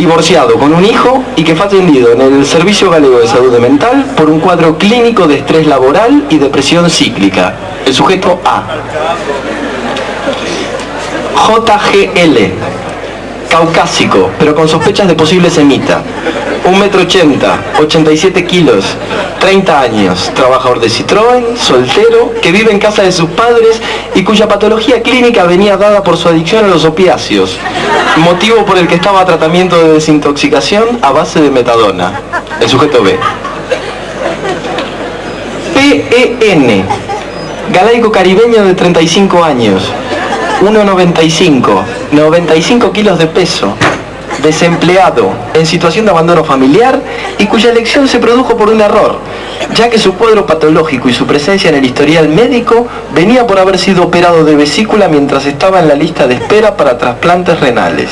divorciado con un hijo y que fue atendido en el Servicio Galego de Salud Mental por un cuadro clínico de estrés laboral y depresión cíclica. El sujeto A. JGL, caucásico, pero con sospechas de posible semita. 1,80 m, 87 kilos, 30 años, trabajador de Citroën, soltero, que vive en casa de sus padres y cuya patología clínica venía dada por su adicción a los opiáceos, motivo por el que estaba a tratamiento de desintoxicación a base de metadona. El sujeto B. PEN, galaico caribeño de 35 años, 1,95 m, 95 kilos de peso, desempleado, en situación de abandono familiar y cuya elección se produjo por un error, ya que su cuadro patológico y su presencia en el historial médico venía por haber sido operado de vesícula mientras estaba en la lista de espera para trasplantes renales.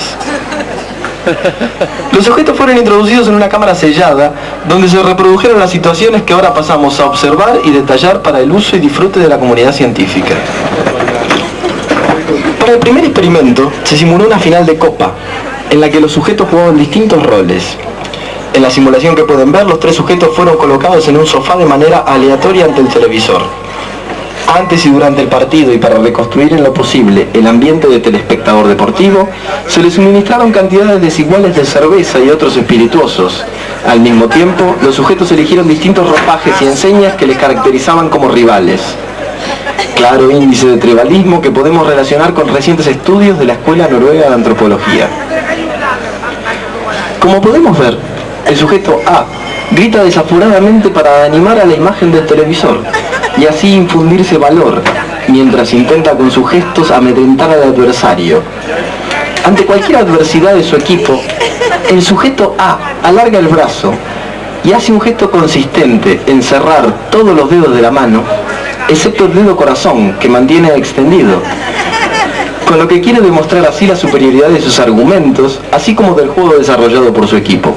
Los sujetos fueron introducidos en una cámara sellada donde se reprodujeron las situaciones que ahora pasamos a observar y detallar para el uso y disfrute de la comunidad científica. Para el primer experimento se simuló una final de copa, en la que los sujetos jugaban distintos roles. En la simulación que pueden ver, los 3 sujetos fueron colocados en un sofá de manera aleatoria ante el televisor. Antes y durante el partido, y para reconstruir en lo posible el ambiente de telespectador deportivo, se les suministraron cantidades desiguales de cerveza y otros espirituosos. Al mismo tiempo, los sujetos eligieron distintos ropajes y enseñas que les caracterizaban como rivales. Claro índice de tribalismo que podemos relacionar con recientes estudios de la Escuela Noruega de Antropología. Como podemos ver, el sujeto A grita desaforadamente para animar a la imagen del televisor y así infundirse valor, mientras intenta con sus gestos amedrentar al adversario. Ante cualquier adversidad de su equipo, el sujeto A alarga el brazo y hace un gesto consistente en cerrar todos los dedos de la mano, excepto el dedo corazón, que mantiene extendido, con lo que quiere demostrar así la superioridad de sus argumentos, así como del juego desarrollado por su equipo.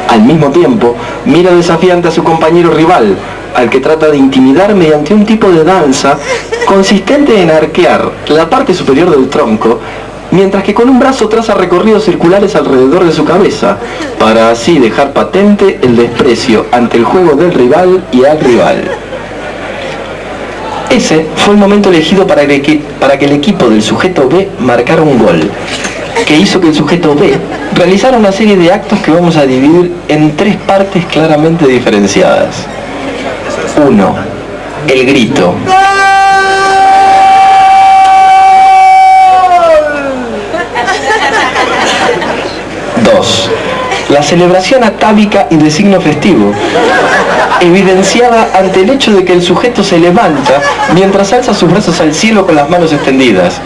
Al mismo tiempo, mira desafiante a su compañero rival, al que trata de intimidar mediante un tipo de danza consistente en arquear la parte superior del tronco, mientras que con un brazo traza recorridos circulares alrededor de su cabeza, para así dejar patente el desprecio ante el juego del rival y al rival. Ese fue el momento elegido para que el equipo del sujeto B marcara un gol, que hizo que el sujeto B realizara una serie de actos que vamos a dividir en 3 partes claramente diferenciadas. 1. El grito. 2. La celebración atávica y de signo festivo, evidenciada ante el hecho de que el sujeto se levanta mientras alza sus brazos al cielo con las manos extendidas,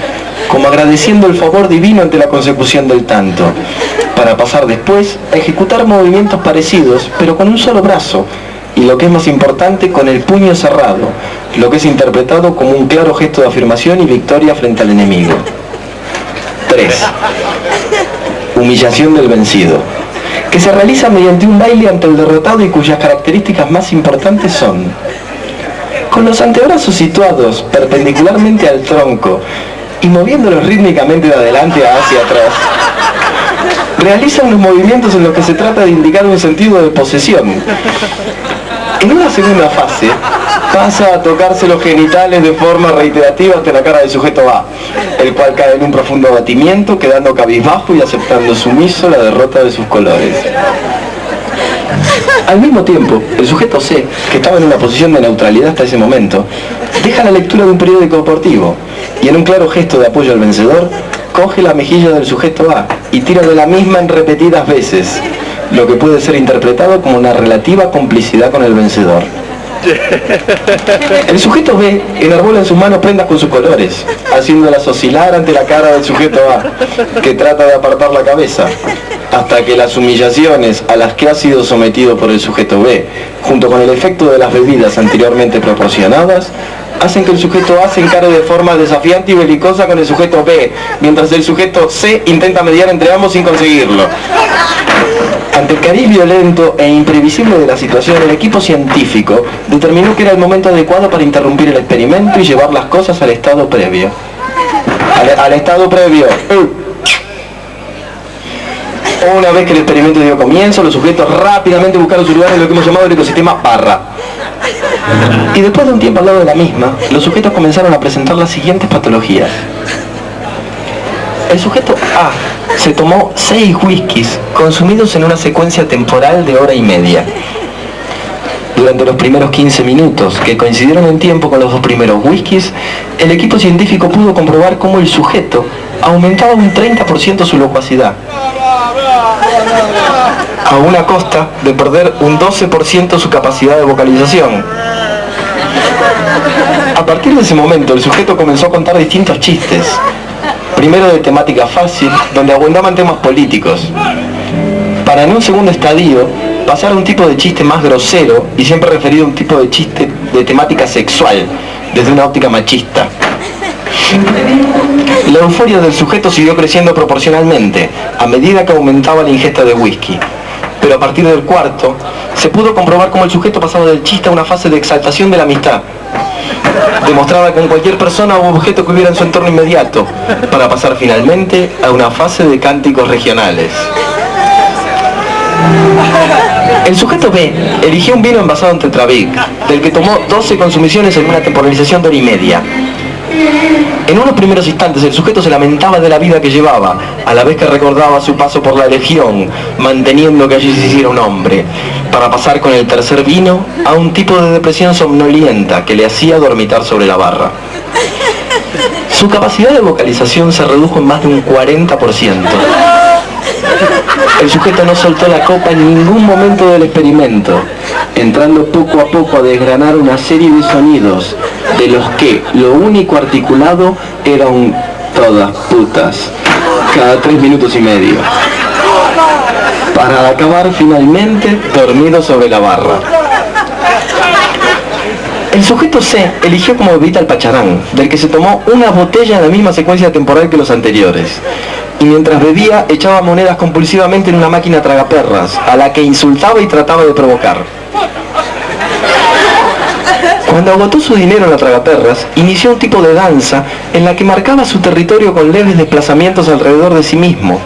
como agradeciendo el favor divino ante la consecución del tanto, para pasar después a ejecutar movimientos parecidos, pero con un solo brazo, y lo que es más importante, con el puño cerrado, lo que es interpretado como un claro gesto de afirmación y victoria frente al enemigo. 3. Humillación del vencido, que se realiza mediante un baile ante el derrotado y cuyas características más importantes son: con los antebrazos situados perpendicularmente al tronco y moviéndolos rítmicamente de adelante hacia atrás, realizan los movimientos en los que se trata de indicar un sentido de posesión. En una segunda fase, pasa a tocarse los genitales de forma reiterativa ante la cara del sujeto A, el cual cae en un profundo abatimiento, quedando cabizbajo y aceptando sumiso la derrota de sus colores. Al mismo tiempo, el sujeto C, que estaba en una posición de neutralidad hasta ese momento, deja la lectura de un periódico deportivo y, en un claro gesto de apoyo al vencedor, coge la mejilla del sujeto A y tira de la misma en repetidas veces, lo que puede ser interpretado como una relativa complicidad con el vencedor. El sujeto B enarbola en sus manos prendas con sus colores, haciéndolas oscilar ante la cara del sujeto A, que trata de apartar la cabeza, hasta que las humillaciones a las que ha sido sometido por el sujeto B, junto con el efecto de las bebidas anteriormente proporcionadas, hacen que el sujeto A se encare de forma desafiante y belicosa con el sujeto B, mientras el sujeto C intenta mediar entre ambos sin conseguirlo. Ante el cariz violento e imprevisible de la situación, el equipo científico determinó que era el momento adecuado para interrumpir el experimento y llevar las cosas al estado previo. Al estado previo. Una vez que el experimento dio comienzo, los sujetos rápidamente buscaron su lugar en lo que hemos llamado el ecosistema barra. Y después de un tiempo al lado de la misma, los sujetos comenzaron a presentar las siguientes patologías. El sujeto A se tomó 6 whiskies consumidos en una secuencia temporal de hora y media. Durante los primeros 15 minutos, que coincidieron en tiempo con los 2 primeros whiskies, el equipo científico pudo comprobar cómo el sujeto aumentaba un 30% su locuacidad, a una costa de perder un 12% su capacidad de vocalización. A partir de ese momento, el sujeto comenzó a contar distintos chistes, primero de temática fácil, donde abundaban temas políticos, para en un segundo estadio pasar a un tipo de chiste más grosero y siempre referido a un tipo de chiste de temática sexual, desde una óptica machista. La euforia del sujeto siguió creciendo proporcionalmente a medida que aumentaba la ingesta de whisky, pero a partir del cuarto se pudo comprobar cómo el sujeto pasaba del chiste a una fase de exaltación de la amistad, demostrada con cualquier persona o objeto que hubiera en su entorno inmediato, para pasar finalmente a una fase de cánticos regionales. El sujeto B eligió un vino envasado en Tetrabric, del que tomó 12 consumiciones en una temporalización de hora y media. En unos primeros instantes el sujeto se lamentaba de la vida que llevaba, a la vez que recordaba su paso por la Legión, manteniendo que allí se hiciera un hombre, para pasar con el tercer vino a un tipo de depresión somnolienta que le hacía dormitar sobre la barra. Su capacidad de vocalización se redujo en más de un 40%. El sujeto no soltó la copa en ningún momento del experimento, entrando poco a poco a desgranar una serie de sonidos, de los que lo único articulado era un "todas putas", cada 3 minutos y medio, para acabar finalmente dormido sobre la barra. El sujeto C eligió como bebida el pacharán, del que se tomó una botella en la misma secuencia temporal que los anteriores, y mientras bebía echaba monedas compulsivamente en una máquina tragaperras, a la que insultaba y trataba de provocar. Cuando agotó su dinero en la tragaperras, inició un tipo de danza en la que marcaba su territorio con leves desplazamientos alrededor de sí mismo,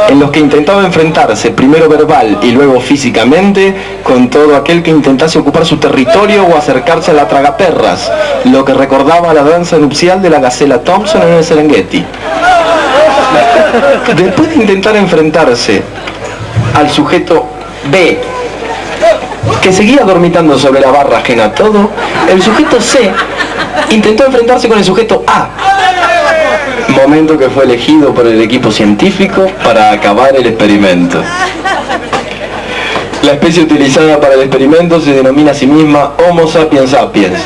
en los que intentaba enfrentarse, primero verbal y luego físicamente, con todo aquel que intentase ocupar su territorio o acercarse a la tragaperras, lo que recordaba a la danza nupcial de la gacela Thompson en el Serengeti. Después de intentar enfrentarse al sujeto B, que seguía dormitando sobre la barra ajena a todo, el sujeto C intentó enfrentarse con el sujeto A, momento que fue elegido por el equipo científico para acabar el experimento. La especie utilizada para el experimento se denomina a sí misma Homo sapiens sapiens,